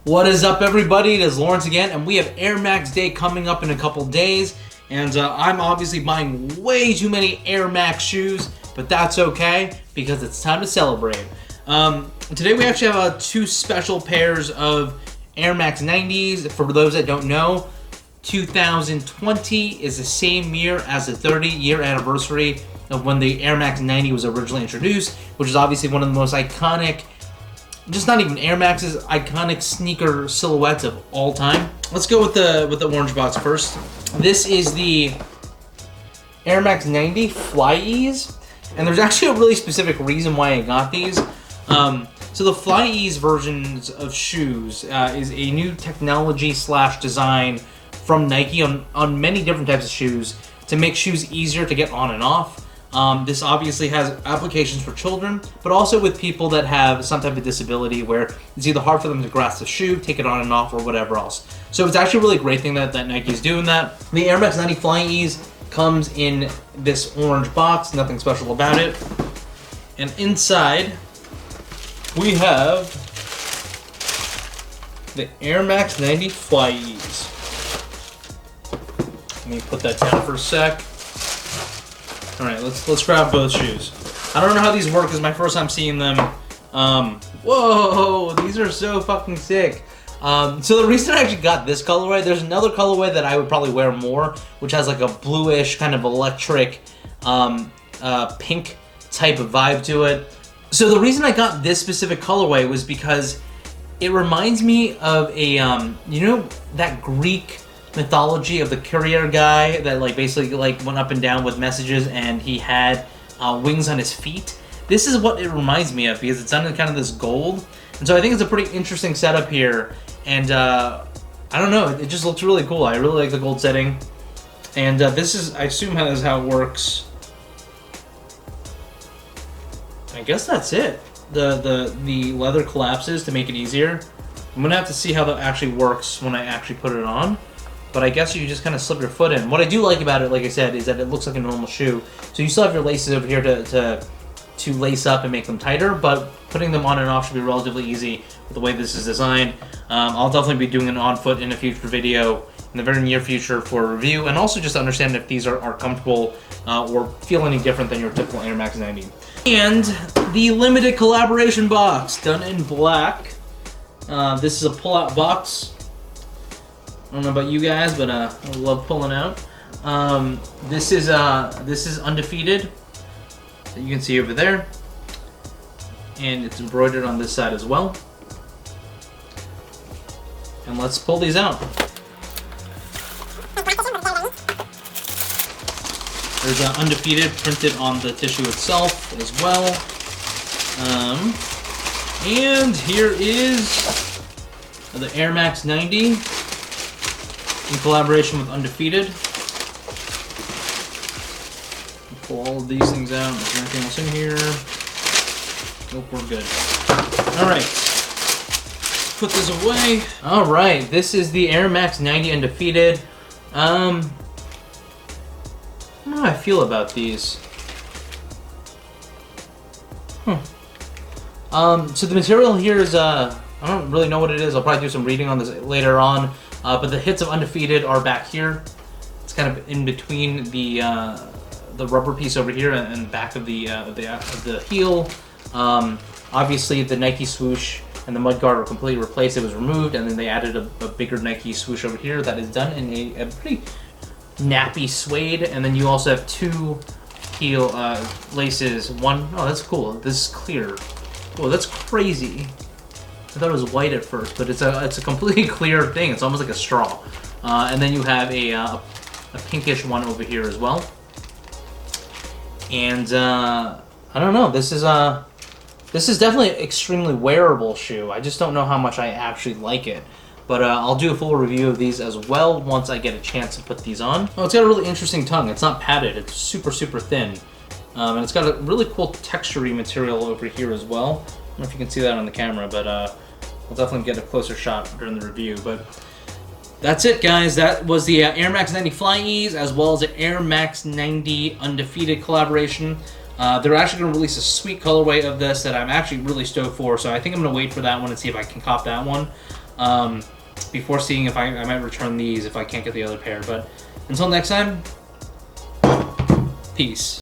What is up, everybody? It is Lawrence again, and we have Air Max Day coming up in a couple days. And I'm obviously buying way too many Air Max shoes, but that's okay because it's time to celebrate. Today we actually have two special pairs of Air Max 90s. For those that don't know, 2020 is the same year as the 30-year anniversary of when the Air Max 90 was originally introduced, which is obviously one of the most iconic, just not even Air Max's, iconic sneaker silhouettes of all time. Let's go with the orange box first. This is the Air Max 90 Flyease, and there's actually a really specific reason why I got these. So the Flyease versions of shoes is a new technology / design from Nike on many different types of shoes to make shoes easier to get on and off. This obviously has applications for children, but also with people that have some type of disability where it's either hard for them to grasp the shoe, take it on and off, or whatever else. So it's actually a really great thing that Nike's doing that. The Air Max 90 Flyease comes in this orange box, nothing special about it. And inside, we have the Air Max 90 Flyease. Let me put that down for a sec. All right, let's grab both shoes. I don't know how these work. It's my first time seeing them. Whoa, these are so fucking sick. So the reason I actually got this colorway, there's another colorway that I would probably wear more, which has like a bluish kind of electric pink type of vibe to it. So the reason I got this specific colorway was because it reminds me of a, you know, that Greek mythology of the courier guy that like basically like went up and down with messages and he had wings on his feet. This is what it reminds me of because it's done in kind of this gold, and so I think it's a pretty interesting setup here. And I don't know, it just looks really cool. I really like the gold setting, and this is, I assume, is how it works. I guess that's it. The leather collapses to make it easier. I'm gonna have to see how that actually works when I actually put it on. But I guess you just kind of slip your foot in. What I do like about it, like I said, is that it looks like a normal shoe. So you still have your laces over here to lace up and make them tighter, but putting them on and off should be relatively easy with the way this is designed. I'll definitely be doing an on foot in a future video in the very near future for a review, and also just to understand if these are comfortable or feel any different than your typical Air Max 90. And the limited collaboration box, done in black. This is a pull-out box. I don't know about you guys, but I love pulling out. This is Undefeated, that you can see over there, and it's embroidered on this side as well. And let's pull these out. There's Undefeated printed on the tissue itself as well. And here is the Air Max 90. In collaboration with Undefeated. Pull all of these things out. Is there anything else in here? Nope, we're good. Alright. Let's put this away. Alright, this is the Air Max 90 Undefeated. I don't know how I feel about these. So the material here is, I don't really know what it is. I'll probably do some reading on this later on. But the hits of Undefeated are back here. It's kind of in between the rubber piece over here and the back of the heel. Obviously, the Nike swoosh and the mudguard were completely replaced. It was removed, and then they added a bigger Nike swoosh over here that is done in a pretty nappy suede. And then you also have two heel laces. One, oh, that's cool. This is clear. Oh, that's crazy. I thought it was white at first, but it's a completely clear thing. It's almost like a straw. And then you have a pinkish one over here as well. And I don't know. This is definitely an extremely wearable shoe. I just don't know how much I actually like it. But I'll do a full review of these as well once I get a chance to put these on. Oh, it's got a really interesting tongue. It's not padded. It's super, super thin. And it's got a really cool textury material over here as well. I don't know if you can see that on the camera, but we'll definitely get a closer shot during the review. But that's it, guys. That was the Air Max 90 Flyease, as well as the Air Max 90 Undefeated collaboration. They're actually going to release a sweet colorway of this that I'm actually really stoked for, so I think I'm going to wait for that one and see if I can cop that one. before seeing if I might return these if I can't get the other pair. But until next time, peace.